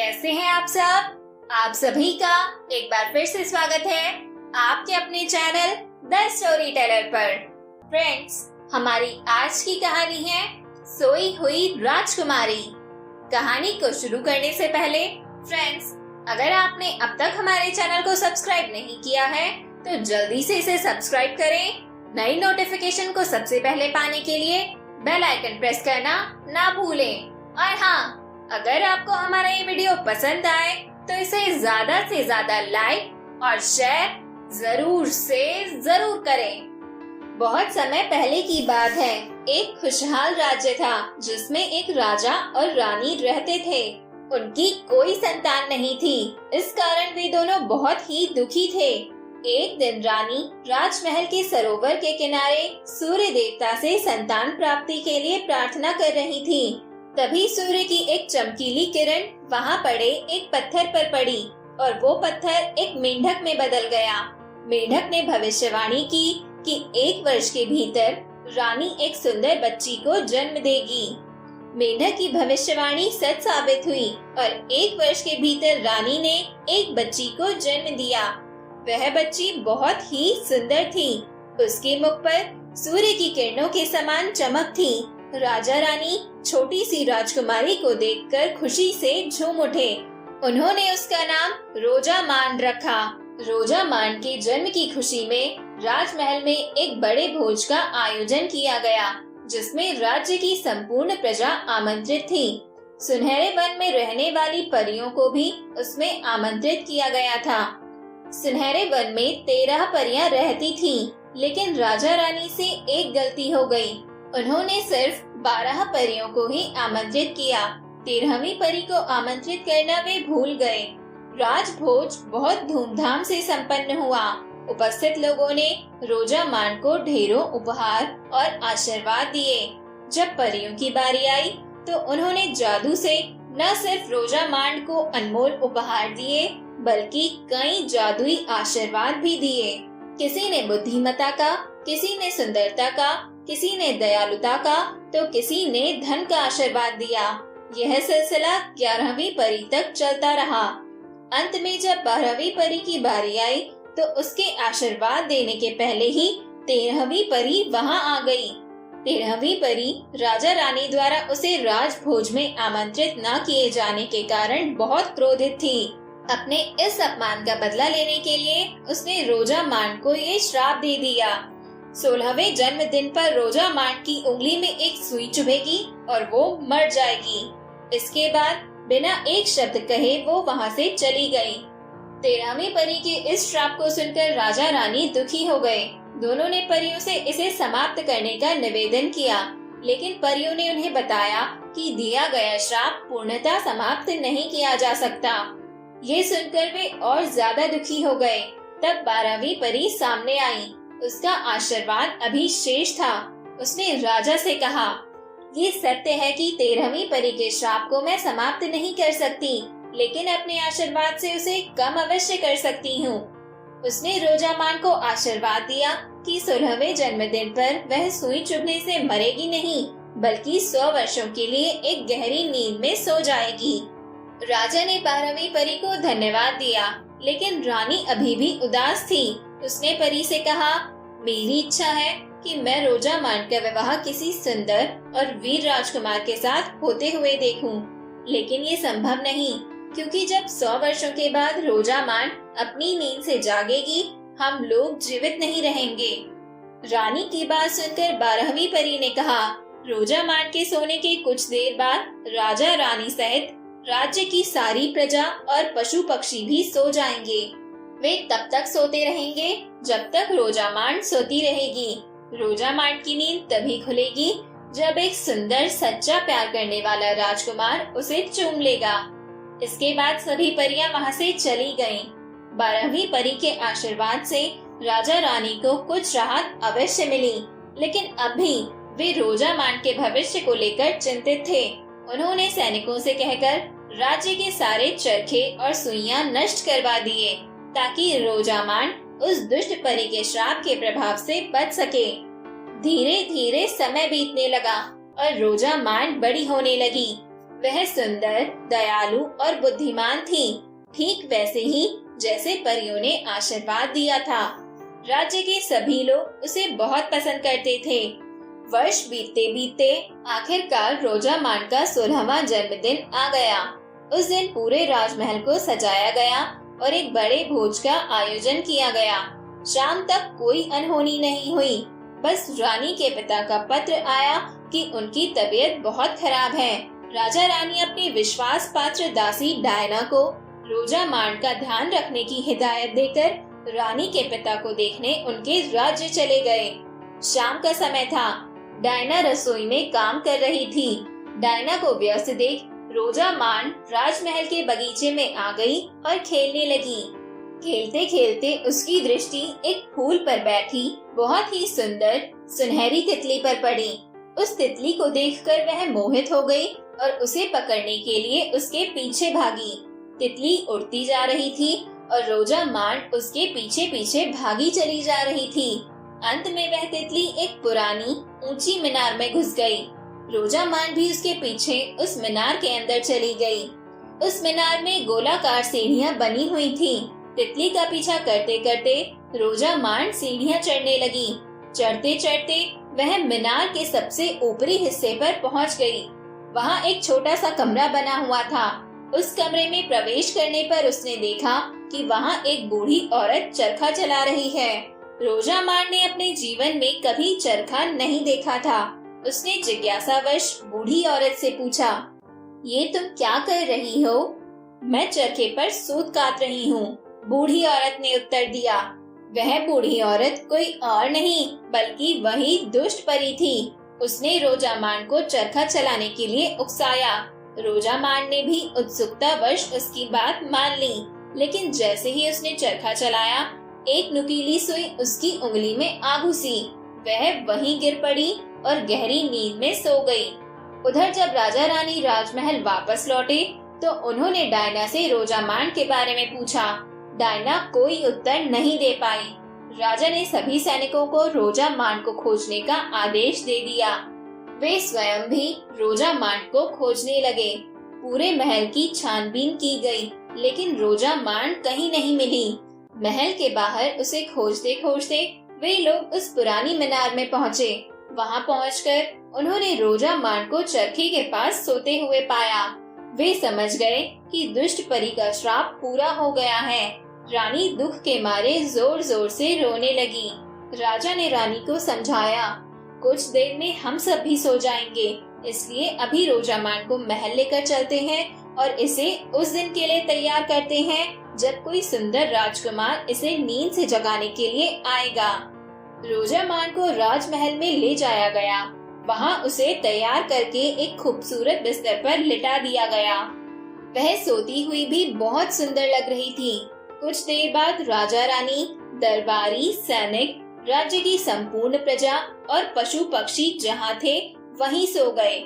कैसे हैं आप सब? आप सभी का एक बार फिर से स्वागत है आपके अपने चैनल द स्टोरी टेलर पर। फ्रेंड्स, हमारी आज की कहानी है सोई हुई राजकुमारी। कहानी को शुरू करने से पहले फ्रेंड्स, अगर आपने अब तक हमारे चैनल को सब्सक्राइब नहीं किया है तो जल्दी से इसे सब्सक्राइब करें। नई नोटिफिकेशन को सबसे पहले पाने के लिए बेल आइकन प्रेस करना ना भूलें। और हाँ, अगर आपको हमारा ये वीडियो पसंद आए तो इसे ज्यादा से ज्यादा लाइक और शेयर जरूर करें। बहुत समय पहले की बात है। एक खुशहाल राज्य था जिसमें एक राजा और रानी रहते थे। उनकी कोई संतान नहीं थी, इस कारण वे दोनों बहुत ही दुखी थे। एक दिन रानी राजमहल के सरोवर के किनारे सूर्य देवता से संतान प्राप्ति के लिए प्रार्थना कर रही थी। तभी सूर्य की एक चमकीली किरण वहाँ पड़े एक पत्थर पर पड़ी और वो पत्थर एक मेंढक में बदल गया। मेंढक ने भविष्यवाणी की कि 1 वर्ष के भीतर रानी एक सुंदर बच्ची को जन्म देगी। मेंढक की भविष्यवाणी सच साबित हुई और 1 वर्ष के भीतर रानी ने एक बच्ची को जन्म दिया। वह बच्ची बहुत ही सुंदर थी। उसके मुख पर सूर्य की किरणों के समान चमक थी। राजा रानी छोटी सी राजकुमारी को देखकर खुशी से झूम उठे। उन्होंने उसका नाम रोजामान रखा। रोजामान के जन्म की खुशी में राजमहल में एक बड़े भोज का आयोजन किया गया, जिसमें राज्य की संपूर्ण प्रजा आमंत्रित थी। सुनहरे वन में रहने वाली परियों को भी उसमें आमंत्रित किया गया था। सुनहरे वन में 13 परियां रहती थीं, लेकिन राजा रानी से एक गलती हो गई। उन्होंने सिर्फ 12 परियों को ही आमंत्रित किया। 13वीं परी को आमंत्रित करना वे भूल गए। राजभोज बहुत धूमधाम से संपन्न हुआ। उपस्थित लोगों ने रोजामान को ढेरों उपहार और आशीर्वाद दिए। जब परियों की बारी आई तो उन्होंने जादू से न सिर्फ रोजामान को अनमोल उपहार दिए, बल्कि कई जादुई आशीर्वाद भी दिए। किसी ने बुद्धिमत्ता का, किसी ने सुंदरता का, किसी ने दयालुता का, तो किसी ने धन का आशीर्वाद दिया। यह सिलसिला 11वीं परी तक चलता रहा। अंत में जब 12वीं परी की बारी आई तो उसके आशीर्वाद देने के पहले ही 13वीं परी वहां आ गई। 13वीं परी राजा रानी द्वारा उसे राजभोज में आमंत्रित न किए जाने के कारण बहुत क्रोधित थी। अपने इस अपमान का बदला लेने के लिए उसने रोजामान को ये श्राप दे दिया। 16वें जन्मदिन पर रोजामान की उंगली में एक सुई चुभेगी और वो मर जाएगी। इसके बाद बिना एक शब्द कहे वो वहाँ से चली गई। 13वीं परी के इस श्राप को सुनकर राजा रानी दुखी हो गए। दोनों ने परियों से इसे समाप्त करने का निवेदन किया, लेकिन परियों ने उन्हें बताया कि दिया गया श्राप पूर्णतः समाप्त नहीं किया जा सकता। ये सुनकर वे और ज्यादा दुखी हो गए। तब 12वीं परी सामने आई। उसका आशीर्वाद अभी शेष था। उसने राजा से कहा, ये सत्य है कि 13वीं परी के श्राप को मैं समाप्त नहीं कर सकती, लेकिन अपने आशीर्वाद से उसे कम अवश्य कर सकती हूँ। उसने रोजामान को आशीर्वाद दिया कि 16वें जन्मदिन पर वह सुई चुभने से मरेगी नहीं, बल्कि 100 वर्षों के लिए एक गहरी नींद में सो जाएगी। राजा ने 12वीं परी को धन्यवाद दिया, लेकिन रानी अभी भी उदास थी। उसने परी से कहा, मेरी इच्छा है कि मैं रोजामान का विवाह किसी सुंदर और वीर राजकुमार के साथ होते हुए देखूं, लेकिन ये संभव नहीं, क्योंकि जब 100 वर्षों के बाद रोजामान अपनी नींद से जागेगी, हम लोग जीवित नहीं रहेंगे। रानी की बात सुनकर 12वीं परी ने कहा, रोजामान के सोने के कुछ देर बाद राजा रानी सहित राज्य की सारी प्रजा और पशु पक्षी भी सो जाएंगे। वे तब तक सोते रहेंगे जब तक रोजामान सोती रहेगी। रोजामान की नींद तभी खुलेगी जब एक सुंदर सच्चा प्यार करने वाला राजकुमार उसे चूम लेगा। इसके बाद सभी परियां वहां से चली गईं। 12वीं परी के आशीर्वाद से राजा रानी को कुछ राहत अवश्य मिली, लेकिन अभी वे रोजामान के भविष्य को लेकर चिंतित थे। उन्होंने सैनिकों से कहकर राज्य के सारे चरखे और सुइयां नष्ट करवा दिए, ताकि रोजामान उस दुष्ट परी के श्राप के प्रभाव से बच सके। धीरे धीरे समय बीतने लगा और रोजामान बड़ी होने लगी। वह सुंदर, दयालु और बुद्धिमान थी, ठीक वैसे ही जैसे परियों ने आशीर्वाद दिया था। राज्य के सभी लोग उसे बहुत पसंद करते थे। वर्ष बीतते बीतते आखिरकार रोजा मान का 16वां जन्मदिन आ गया। उस दिन पूरे राजमहल को सजाया गया और एक बड़े भोज का आयोजन किया गया। शाम तक कोई अनहोनी नहीं हुई। बस रानी के पिता का पत्र आया कि उनकी तबीयत बहुत खराब है। राजा रानी अपनी विश्वास पात्र दासी डायना को रोजा मान का ध्यान रखने की हिदायत देकर रानी के पिता को देखने उनके राज्य चले गए। शाम का समय था। डायना रसोई में काम कर रही थी। डायना को व्यस्त देख रोजा मान राजमहल के बगीचे में आ गई और खेलने लगी। खेलते खेलते उसकी दृष्टि एक फूल पर बैठी बहुत ही सुंदर सुनहरी तितली पर पड़ी। उस तितली को देखकर वह मोहित हो गई और उसे पकड़ने के लिए उसके पीछे भागी। तितली उड़ती जा रही थी और रोजा मान उसके पीछे पीछे भागी चली जा रही थी। अंत में वह तितली एक पुरानी ऊंची मीनार में घुस गई। रोजा मान भी उसके पीछे उस मीनार के अंदर चली गई। उस मीनार में गोलाकार सीढ़ियां बनी हुई थी। तितली का पीछा करते करते रोजा मान सीढ़ियां चढ़ने लगी। चढ़ते चढ़ते वह मीनार के सबसे ऊपरी हिस्से पर पहुंच गई। वहां एक छोटा सा कमरा बना हुआ था। उस कमरे में प्रवेश करने पर उसने देखा कि वहां एक बूढ़ी औरत चरखा चला रही है। रोजा मान ने अपने जीवन में कभी चरखा नहीं देखा था। उसने जिज्ञासावश बूढ़ी औरत से पूछा, ये तुम क्या कर रही हो? मैं चरखे पर सूत काट रही हूँ, बूढ़ी औरत ने उत्तर दिया। वह बूढ़ी औरत कोई और नहीं बल्कि वही दुष्ट परी थी। उसने रोजा मान को चरखा चलाने के लिए उकसाया। रोजा मान ने भी उत्सुकतावश उसकी बात मान ली, लेकिन जैसे ही उसने चरखा चलाया एक नुकीली सुई उसकी उंगली में आ घुसी। वह वहीं गिर पड़ी और गहरी नींद में सो गई। उधर जब राजा रानी राजमहल वापस लौटे तो उन्होंने डायना से रोजा मान के बारे में पूछा। डायना कोई उत्तर नहीं दे पाई। राजा ने सभी सैनिकों को रोजा मान को खोजने का आदेश दे दिया। वे स्वयं भी रोजा मान को खोजने लगे। पूरे महल की छानबीन की गई, लेकिन रोजा मान कहीं नहीं मिली। महल के बाहर उसे खोजते खोजते वे लोग उस पुरानी मीनार में पहुँचे। वहाँ पहुंचकर उन्होंने रोजा मान को चरखे के पास सोते हुए पाया। वे समझ गए कि दुष्ट परी का श्राप पूरा हो गया है। रानी दुख के मारे जोर जोर से रोने लगी। राजा ने रानी को समझाया, कुछ देर में हम सब भी सो जाएंगे, इसलिए अभी रोजा मान को महल लेकर चलते हैं और इसे उस दिन के लिए तैयार करते हैं जब कोई सुंदर राजकुमार इसे नींद से जगाने के लिए आएगा। रोजा मान को राजमहल में ले जाया गया। वहाँ उसे तैयार करके एक खूबसूरत बिस्तर पर लिटा दिया गया। वह सोती हुई भी बहुत सुंदर लग रही थी। कुछ देर बाद राजा रानी, दरबारी, सैनिक, राज्य की संपूर्ण प्रजा और पशु पक्षी जहाँ थे वहीं सो गए।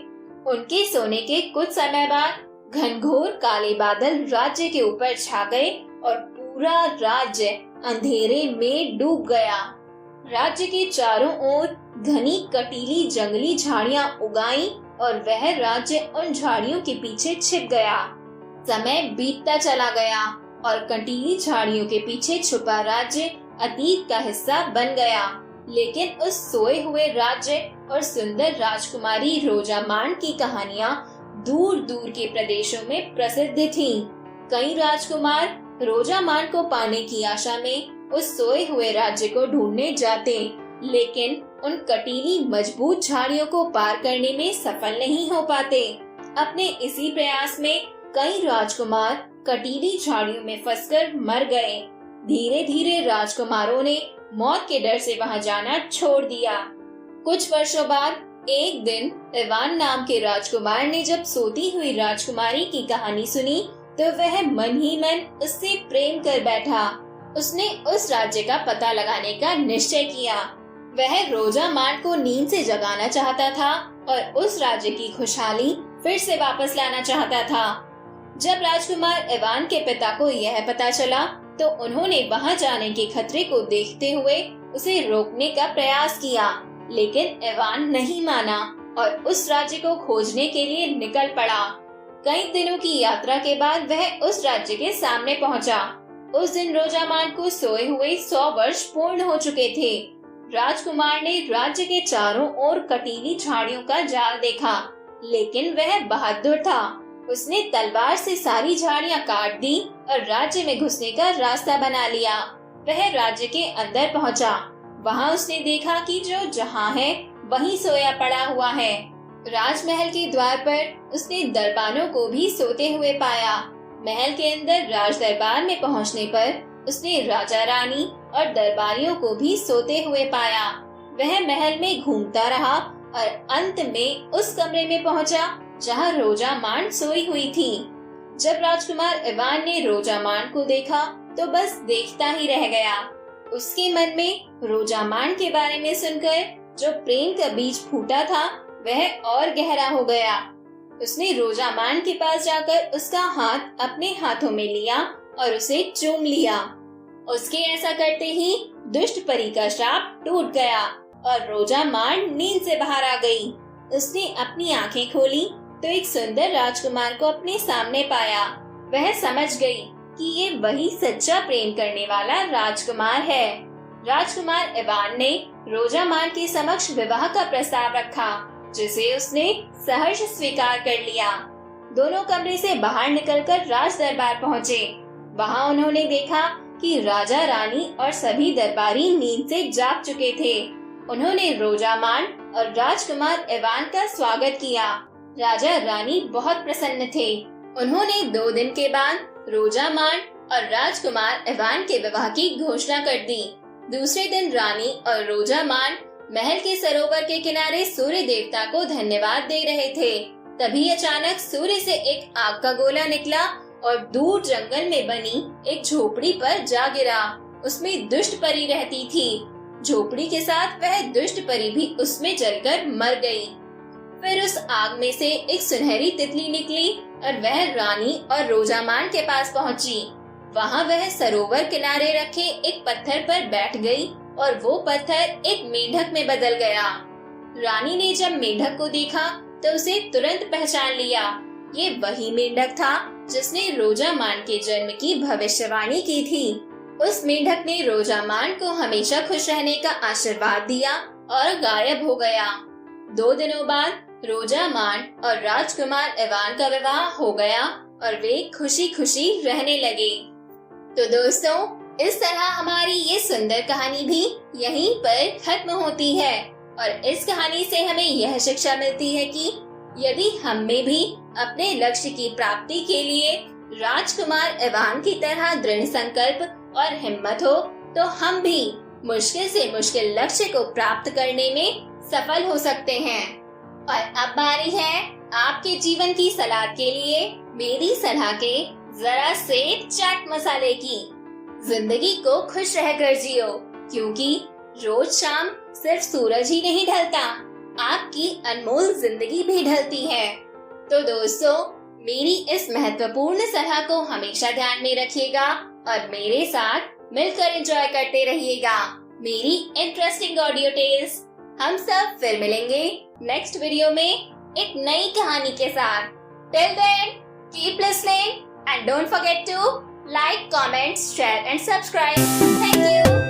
उनके सोने के कुछ समय बाद घनघोर काले बादल राज्य के ऊपर छा गए और पूरा राज्य अंधेरे में डूब गया। राज्य के चारों ओर घनी कटीली जंगली झाड़ियां उगाई और वह राज्य उन झाड़ियों के पीछे छिप गया। समय बीतता चला गया और कटीली झाड़ियों के पीछे छुपा राज्य अतीत का हिस्सा बन गया। लेकिन उस सोए हुए राज्य और सुंदर राजकुमारी रोजा मान की कहानियां दूर दूर के प्रदेशों में प्रसिद्ध थीं। कई राजकुमार रोजा मान को पाने की आशा में उस सोए हुए राज्य को ढूंढने जाते, लेकिन उन कटीली मजबूत झाड़ियों को पार करने में सफल नहीं हो पाते। अपने इसी प्रयास में कई राजकुमार कटीली झाड़ियों में फंसकर मर गए। धीरे धीरे राजकुमारों ने मौत के डर से वहां जाना छोड़ दिया। कुछ वर्षों बाद एक दिन इवान नाम के राजकुमार ने जब सोती हुई राजकुमारी की कहानी सुनी तो वह मन ही मन उससे प्रेम कर बैठा। उसने उस राज्य का पता लगाने का निश्चय किया। वह रोजा मान को नींद से जगाना चाहता था और उस राज्य की खुशहाली फिर से वापस लाना चाहता था। जब राजकुमार इवान के पिता को यह पता चला तो उन्होंने वहां जाने के खतरे को देखते हुए उसे रोकने का प्रयास किया, लेकिन इवान नहीं माना और उस राज्य को खोजने के लिए निकल पड़ा। कई दिनों की यात्रा के बाद वह उस राज्य के सामने पहुंचा। उस दिन रोजामान को सोए हुए 100 वर्ष पूर्ण हो चुके थे। राजकुमार ने राज्य के चारों ओर कटीली झाड़ियों का जाल देखा, लेकिन वह बहादुर था। उसने तलवार से सारी झाड़ियां काट दी और राज्य में घुसने का रास्ता बना लिया। वह राज्य के अंदर पहुंचा। वहां उसने देखा कि जो जहां है वहीं सोया पड़ा हुआ है। राजमहल के द्वार पर उसने दरबानों को भी सोते हुए पाया। महल के अंदर राज दरबार में पहुंचने पर उसने राजा रानी और दरबारियों को भी सोते हुए पाया। वह महल में घूमता रहा और अंत में उस कमरे में पहुंचा जहां रोजामान सोई हुई थी। जब राजकुमार इवान ने रोजामान को देखा तो बस देखता ही रह गया। उसके मन में रोजामान के बारे में सुनकर जो प्रेम का बीज फूटा था वह और गहरा हो गया। उसने रोजामान के पास जाकर उसका हाथ अपने हाथों में लिया और उसे चूम लिया। उसके ऐसा करते ही दुष्ट परी का श्राप टूट गया और रोजामान नींद से बाहर आ गई। उसने अपनी आंखें खोली तो एक सुंदर राजकुमार को अपने सामने पाया। वह समझ गई कि ये वही सच्चा प्रेम करने वाला राजकुमार है। राजकुमार इवान ने रोजामान के समक्ष विवाह का प्रस्ताव रखा, जिसे उसने सहर्ष स्वीकार कर लिया। दोनों कमरे से बाहर निकलकर राज दरबार पहुँचे। वहाँ उन्होंने देखा कि राजा रानी और सभी दरबारी नींद से जाग चुके थे। उन्होंने रोजामान और राजकुमार इवान का स्वागत किया। राजा रानी बहुत प्रसन्न थे। उन्होंने 2 दिन के बाद रोजामान और राजकुमार इवान के विवाह की घोषणा कर दी। दूसरे दिन रानी और रोजामान महल के सरोवर के किनारे सूर्य देवता को धन्यवाद दे रहे थे। तभी अचानक सूर्य से एक आग का गोला निकला और दूर जंगल में बनी एक झोपड़ी पर जा गिरा। उसमें दुष्ट परी रहती थी। झोपड़ी के साथ वह दुष्ट परी भी उसमें जलकर मर गई। फिर उस आग में से एक सुनहरी तितली निकली और वह रानी और रोजामान के पास पहुंची। वहां वह सरोवर किनारे रखे एक पत्थर पर बैठ गई और वो पत्थर एक मेंढक में बदल गया। रानी ने जब मेंढक को देखा तो उसे तुरंत पहचान लिया। ये वही मेंढक था जिसने रोजामान के जन्म की भविष्यवाणी की थी। उस मेंढक ने रोजामान को हमेशा खुश रहने का आशीर्वाद दिया और गायब हो गया। 2 दिनों बाद रोजामान और राजकुमार इवान का विवाह हो गया और वे खुशी खुशी रहने लगे। तो दोस्तों, इस तरह हमारी ये सुंदर कहानी भी यहीं पर खत्म होती है और इस कहानी से हमें यह शिक्षा मिलती है कि यदि हम में भी अपने लक्ष्य की प्राप्ति के लिए राजकुमार इवान की तरह दृढ़ संकल्प और हिम्मत हो तो हम भी मुश्किल से मुश्किल लक्ष्य को प्राप्त करने में सफल हो सकते हैं। और अब बारी है आपके जीवन की सलाद के लिए मेरी सलाह के जरा से चाट मसाले की। जिंदगी को खुश रहकर जियो, क्योंकि रोज शाम सिर्फ सूरज ही नहीं ढलता, आपकी अनमोल जिंदगी भी ढलती है। तो दोस्तों, मेरी इस महत्वपूर्ण सलाह को हमेशा ध्यान में रखिएगा और मेरे साथ मिलकर एंजॉय करते रहिएगा मेरी इंटरेस्टिंग ऑडियो टेल्स। हम सब फिर मिलेंगे नेक्स्ट वीडियो में एक नई कहानी के साथ। Till then, keep listening and don't forget to like, comment, share and subscribe. Thank you.